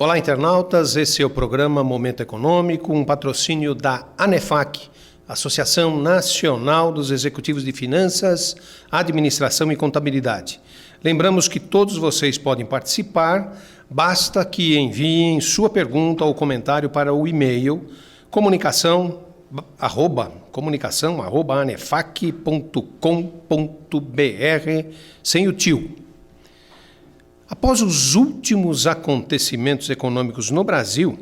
Olá, internautas. Esse é o programa Momento Econômico, um patrocínio da ANEFAC, Associação Nacional dos Executivos de Finanças, Administração e Contabilidade. Lembramos que todos vocês podem participar, basta que enviem sua pergunta ou comentário para o e-mail comunicação@anefac.com.br, sem o tio. Após os últimos acontecimentos econômicos no Brasil,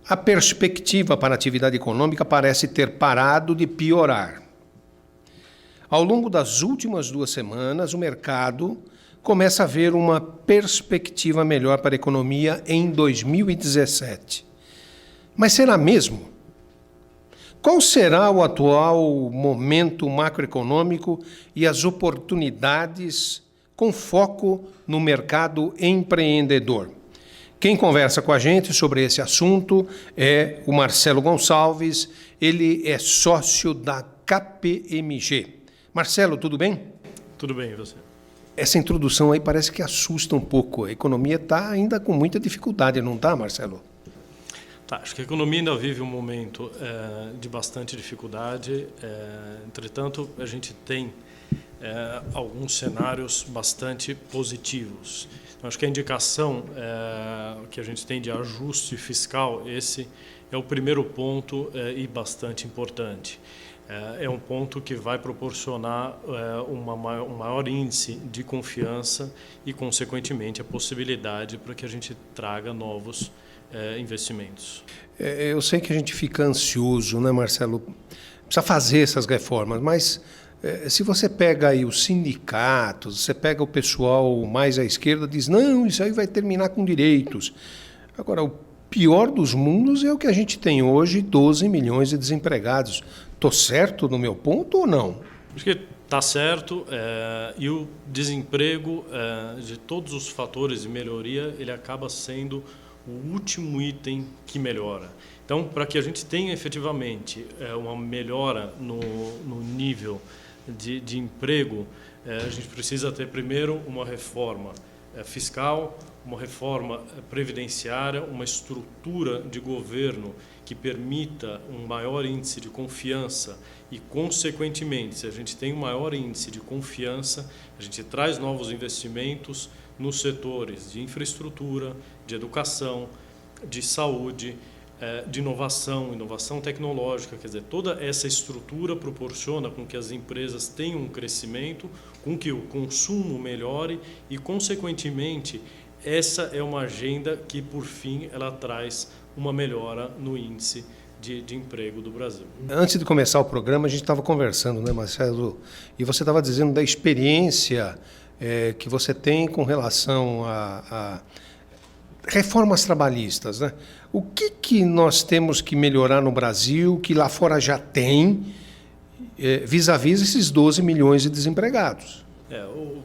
a perspectiva para a atividade econômica parece ter parado de piorar. Ao longo das últimas 2 semanas, o mercado começa a ver uma perspectiva melhor para a economia em 2017. Mas será mesmo? Qual será o atual momento macroeconômico e as oportunidades com foco no mercado empreendedor? Quem conversa com a gente sobre esse assunto é o Marcelo Gonçalves, ele é sócio da KPMG. Marcelo, tudo bem? Tudo bem, e você? Essa introdução aí parece que assusta um pouco. A economia está ainda com muita dificuldade, não está, Marcelo? Tá, acho que a economia ainda vive um momento de bastante dificuldade. Entretanto, a gente tem alguns cenários bastante positivos. Então, acho que a indicação que a gente tem de ajuste fiscal, esse é o primeiro ponto e bastante importante. É um ponto que vai proporcionar um maior índice de confiança e, consequentemente, a possibilidade para que a gente traga novos investimentos. Eu sei que a gente fica ansioso, né, Marcelo? Precisa fazer essas reformas, mas se você pega aí os sindicatos, você pega o pessoal mais à esquerda, diz, não, isso aí vai terminar com direitos. Agora, o pior dos mundos é o que a gente tem hoje, 12 milhões de desempregados. Estou certo no meu ponto ou não? Acho que está certo, e o desemprego, de todos os fatores de melhoria, ele acaba sendo o último item que melhora. Então, para que a gente tenha efetivamente uma melhora no nível de emprego, a gente precisa ter primeiro uma reforma fiscal, uma reforma previdenciária, uma estrutura de governo que permita um maior índice de confiança e, consequentemente, se a gente tem um maior índice de confiança, a gente traz novos investimentos nos setores de infraestrutura, de educação, de saúde, de inovação tecnológica, quer dizer, toda essa estrutura proporciona com que as empresas tenham um crescimento, com que o consumo melhore e, consequentemente, essa é uma agenda que, por fim, ela traz uma melhora no índice de emprego do Brasil. Antes de começar o programa, a gente estava conversando, né, Marcelo? E você estava dizendo da experiência que você tem com relação a reformas trabalhistas, né? O que nós temos que melhorar no Brasil, que lá fora já tem, vis-à-vis esses 12 milhões de desempregados?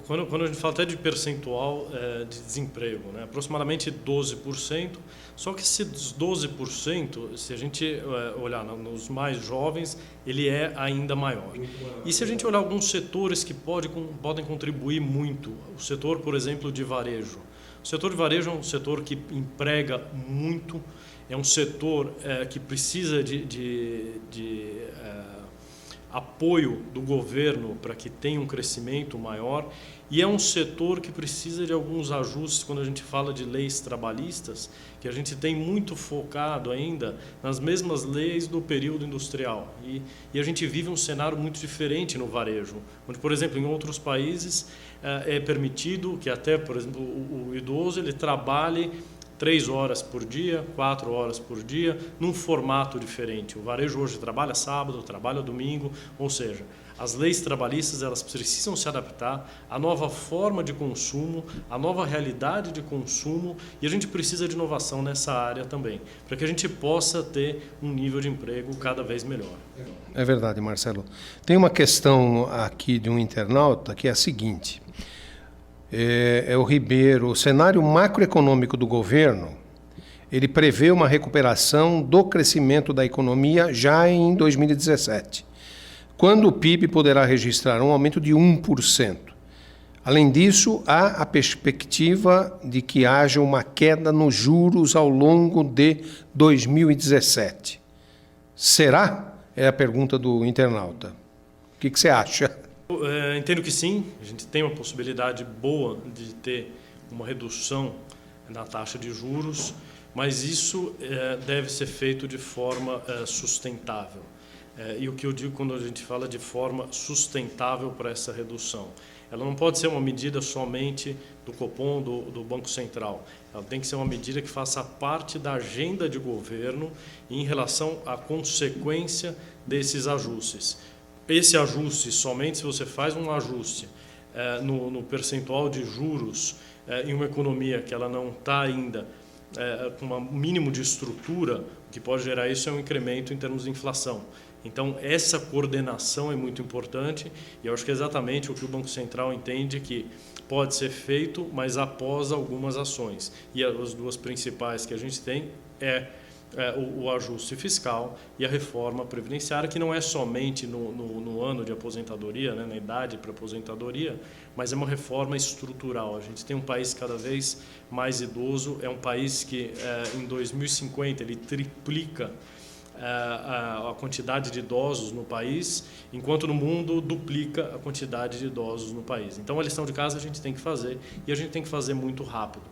Quando a gente fala até de percentual de desemprego, né, aproximadamente 12%, só que esses 12%, se a gente olhar nos mais jovens, ele é ainda maior. E se a gente olhar alguns setores que podem contribuir muito, o setor, por exemplo, de varejo. O setor de varejo é um setor que emprega muito, é um setor que precisa de apoio do governo para que tenha um crescimento maior, e é um setor que precisa de alguns ajustes quando a gente fala de leis trabalhistas, que a gente tem muito focado ainda nas mesmas leis do período industrial. E a gente vive um cenário muito diferente no varejo, onde, por exemplo, em outros países é permitido que até, por exemplo, o idoso ele trabalhe 3 horas por dia, 4 horas por dia, num formato diferente. O varejo hoje trabalha sábado, trabalha domingo, ou seja, as leis trabalhistas elas precisam se adaptar à nova forma de consumo, à nova realidade de consumo, e a gente precisa de inovação nessa área também, para que a gente possa ter um nível de emprego cada vez melhor. É verdade, Marcelo. Tem uma questão aqui de um internauta que é a seguinte. O Ribeiro, o cenário macroeconômico do governo, ele prevê uma recuperação do crescimento da economia já em 2017, quando o PIB poderá registrar um aumento de 1%. Além disso, há a perspectiva de que haja uma queda nos juros ao longo de 2017. Será? É a pergunta do internauta. O que você acha? Entendo que sim, a gente tem uma possibilidade boa de ter uma redução na taxa de juros, mas isso deve ser feito de forma sustentável. E o que eu digo quando a gente fala de forma sustentável para essa redução? Ela não pode ser uma medida somente do Copom, do Banco Central. Ela tem que ser uma medida que faça parte da agenda de governo em relação à consequência desses ajustes. Esse ajuste, somente se você faz um ajuste no percentual de juros em uma economia que ela não está ainda com um mínimo de estrutura, o que pode gerar isso é um incremento em termos de inflação. Então, essa coordenação é muito importante e eu acho que é exatamente o que o Banco Central entende que pode ser feito, mas após algumas ações. E as duas principais que a gente tem o ajuste fiscal e a reforma previdenciária, que não é somente no ano de aposentadoria, né, na idade para aposentadoria, mas é uma reforma estrutural. A gente tem um país cada vez mais idoso, é um país que em 2050 ele triplica a quantidade de idosos no país, enquanto no mundo duplica a quantidade de idosos no país. Então a lição de casa a gente tem que fazer e a gente tem que fazer muito rápido.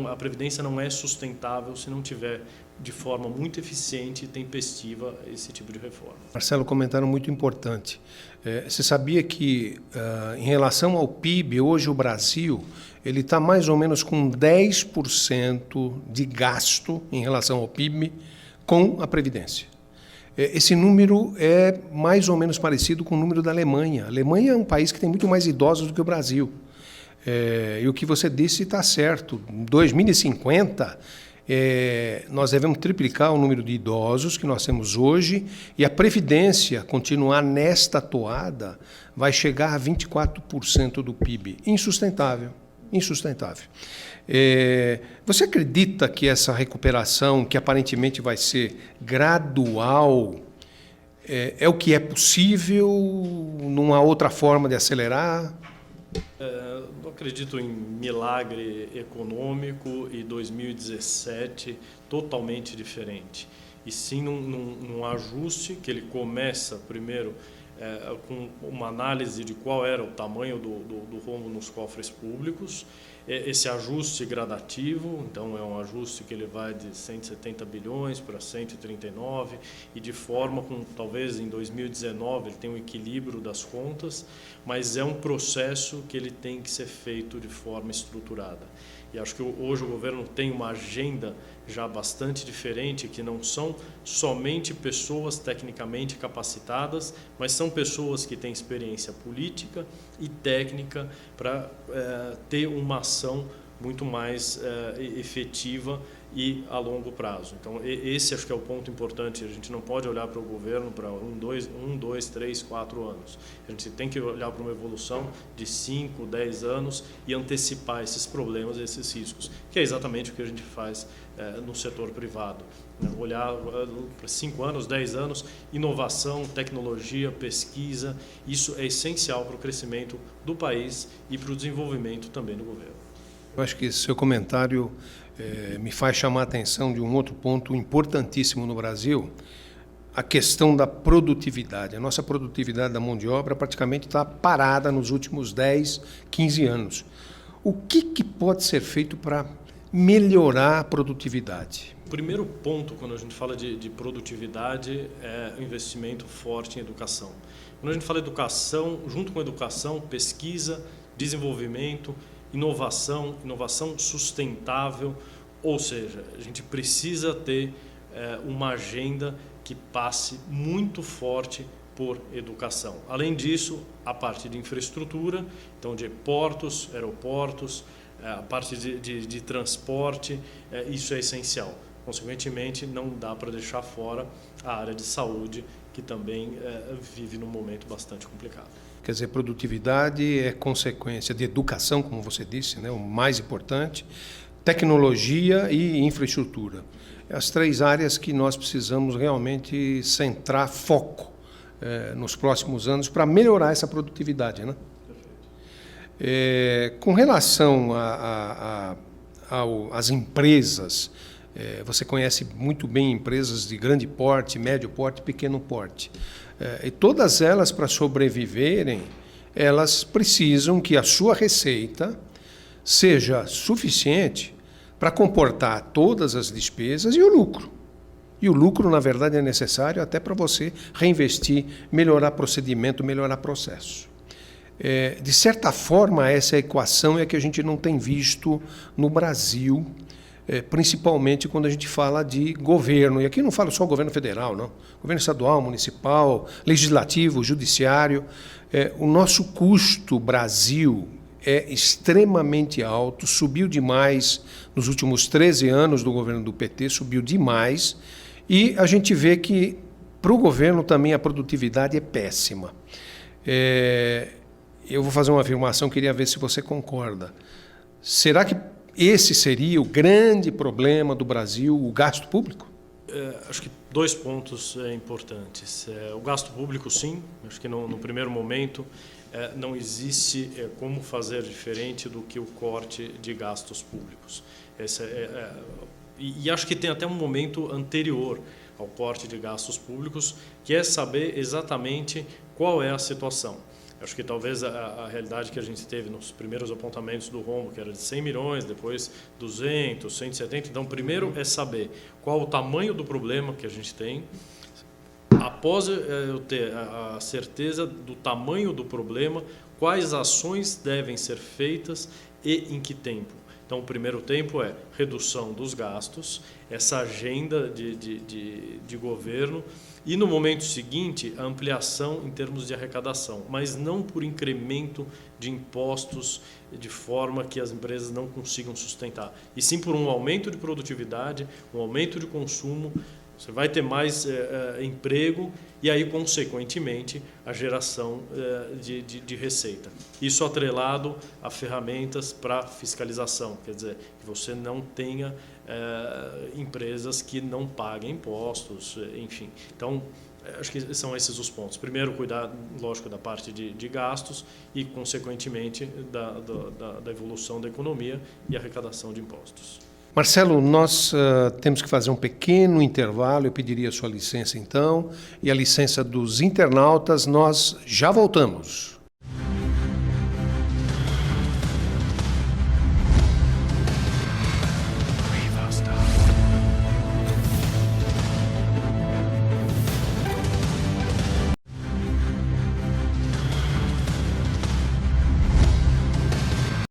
A Previdência não é sustentável se não tiver de forma muito eficiente e tempestiva esse tipo de reforma. Marcelo, comentário muito importante. Você sabia que em relação ao PIB, hoje o Brasil ele está mais ou menos com 10% de gasto em relação ao PIB com a Previdência. Esse número é mais ou menos parecido com o número da Alemanha. A Alemanha é um país que tem muito mais idosos do que o Brasil. E o que você disse está certo. Em 2050, nós devemos triplicar o número de idosos que nós temos hoje e a Previdência continuar nesta toada vai chegar a 24% do PIB. Insustentável. Insustentável. Você acredita que essa recuperação, que aparentemente vai ser gradual, é o que é possível? Numa outra forma de acelerar? Não acredito em milagre econômico e 2017 totalmente diferente. E sim num ajuste que ele começa primeiro com uma análise de qual era o tamanho do rombo nos cofres públicos, esse ajuste gradativo, então é um ajuste que ele vai de 170 bilhões para 139 e de forma com talvez em 2019 ele tenha um equilíbrio das contas, mas é um processo que ele tem que ser feito de forma estruturada. E acho que hoje o governo tem uma agenda já bastante diferente, que não são somente pessoas tecnicamente capacitadas, mas são pessoas que têm experiência política e técnica para ter uma ação muito mais efetiva e a longo prazo. Então, esse acho que é o ponto importante. A gente não pode olhar para o governo para 1, 2, 3, 4 anos. A gente tem que olhar para uma evolução de 5, 10 anos e antecipar esses problemas, esses riscos, que é exatamente o que a gente faz no setor privado. Olhar para 5 anos, 10 anos, inovação, tecnologia, pesquisa, isso é essencial para o crescimento do país e para o desenvolvimento também do governo. Eu acho que esse seu comentário me faz chamar a atenção de um outro ponto importantíssimo no Brasil, a questão da produtividade. A nossa produtividade da mão de obra praticamente está parada nos últimos 10, 15 anos. O que pode ser feito para melhorar a produtividade? O primeiro ponto, quando a gente fala de produtividade, é o investimento forte em educação. Quando a gente fala educação, junto com educação, pesquisa, desenvolvimento, inovação sustentável, ou seja, a gente precisa ter uma agenda que passe muito forte por educação. Além disso, a parte de infraestrutura, então de portos, aeroportos, a parte de transporte, isso é essencial. Consequentemente, não dá para deixar fora a área de saúde, que também vive num momento bastante complicado. Quer dizer, produtividade é consequência de educação, como você disse, né? O mais importante, tecnologia e infraestrutura. As 3 áreas que nós precisamos realmente centrar foco nos próximos anos para melhorar essa produtividade, né? Com relação às empresas, você conhece muito bem empresas de grande porte, médio porte, pequeno porte. E todas elas, para sobreviverem, elas precisam que a sua receita seja suficiente para comportar todas as despesas e o lucro. E o lucro, na verdade, é necessário até para você reinvestir, melhorar procedimento, melhorar processo. De certa forma, essa equação é que a gente não tem visto no Brasil, principalmente quando a gente fala de governo. E aqui não falo só o governo federal, não. Governo estadual, municipal, legislativo, judiciário. O nosso custo Brasil é extremamente alto, subiu demais nos últimos 13 anos do governo do PT, subiu demais. E a gente vê que, para o governo, também a produtividade é péssima. Eu vou fazer uma afirmação, queria ver se você concorda. Será que esse seria o grande problema do Brasil, o gasto público? Acho que 2 pontos importantes. O gasto público, sim. Acho que no primeiro momento não existe como fazer diferente do que o corte de gastos públicos. E acho que tem até um momento anterior ao corte de gastos públicos, que é saber exatamente qual é a situação. Acho que talvez a realidade que a gente teve nos primeiros apontamentos do rombo, que era de 100 milhões, depois 200, 170. Então, primeiro é saber qual o tamanho do problema que a gente tem. Após eu ter a certeza do tamanho do problema, quais ações devem ser feitas e em que tempo. Então, o primeiro tempo é redução dos gastos, essa agenda de governo, e no momento seguinte, a ampliação em termos de arrecadação, mas não por incremento de impostos de forma que as empresas não consigam sustentar, e sim por um aumento de produtividade, um aumento de consumo. Você vai ter mais emprego e aí, consequentemente, a geração de receita. Isso atrelado a ferramentas para fiscalização, quer dizer, que você não tenha empresas que não paguem impostos, enfim. Então, acho que são esses os pontos. Primeiro, cuidar, lógico, da parte de gastos e, consequentemente, da evolução da economia e arrecadação de impostos. Marcelo, nós temos que fazer um pequeno intervalo, eu pediria a sua licença então, e a licença dos internautas, nós já voltamos.